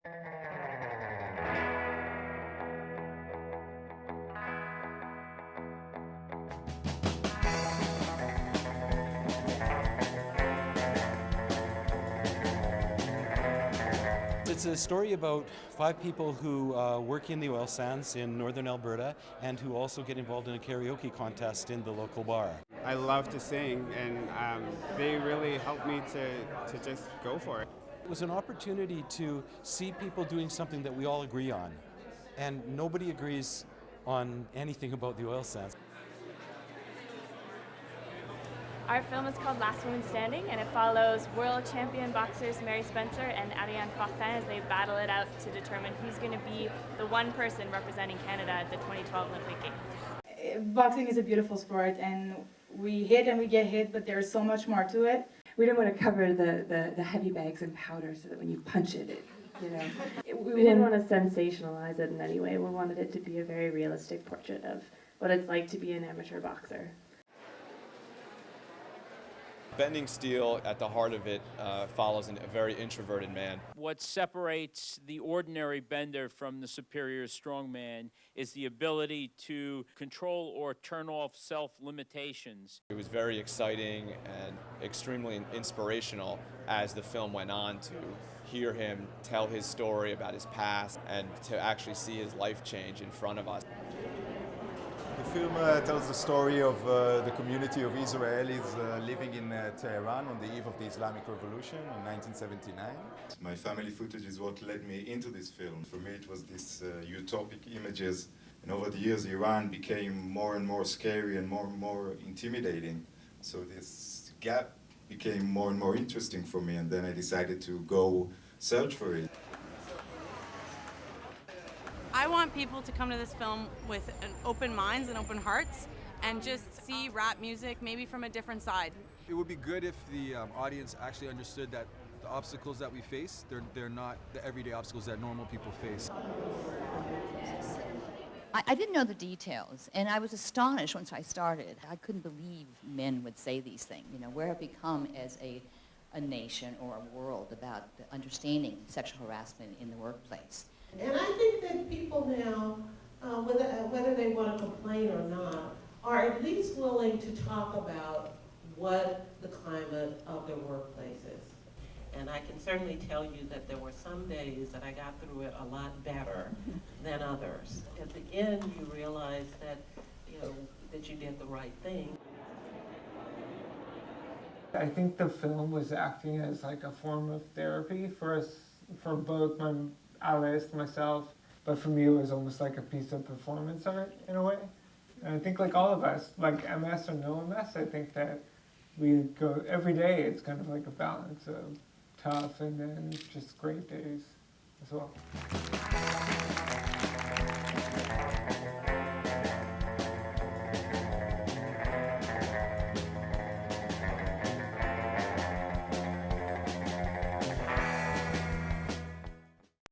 It's a story about 5 people who work in the oil sands in northern Alberta and who also get involved in a karaoke contest in the local bar. I love to sing, and they really helped me to just go for it. It was an opportunity to see people doing something that we all agree on, and nobody agrees on anything about the oil sands. Our film is called Last Woman Standing, and it follows world champion boxers Mary Spencer and Ariane Fortin as they battle it out to determine who's going to be the one person representing Canada at the 2012 Olympic Games. Boxing is a beautiful sport, and we hit and we get hit, but there's so much more to it. We don't want to cover the heavy bags and powder so that when you punch it, you know. We didn't want to sensationalize it in any way. We wanted it to be a very realistic portrait of what it's like to be an amateur boxer. Bending steel, at the heart of it, follows a very introverted man. What separates the ordinary bender from the superior strongman is the ability to control or turn off self-limitations. It was very exciting and extremely inspirational as the film went on to hear him tell his story about his past and to actually see his life change in front of us. The film tells the story of the community of Israelis living in Tehran on the eve of the Islamic Revolution in 1979. My family footage is what led me into this film. For me it was these utopic images, and over the years Iran became more and more scary and more intimidating. So this gap became more and more interesting for me, and then I decided to go search for it. I want people to come to this film with an open minds and open hearts and just see rap music maybe from a different side. It would be good if the audience actually understood that the obstacles that we face, they're not the everyday obstacles that normal people face. I didn't know the details, and I was astonished once I started. I couldn't believe men would say these things. You know, where have we come as a nation or a world about understanding sexual harassment in the workplace? And I think that people now, whether they want to complain or not, are at least willing to talk about what the climate of their workplace is. And I can certainly tell you that there were some days that I got through it a lot better than others. At the end, you realize that, that you did the right thing. I think the film was acting as like a form of therapy for us, for both ALIAS, myself, but for me it was almost like a piece of performance art in a way. And I think like all of us, like MS or no MS, I think that we go, every day it's kind of like a balance of tough and then just great days as well.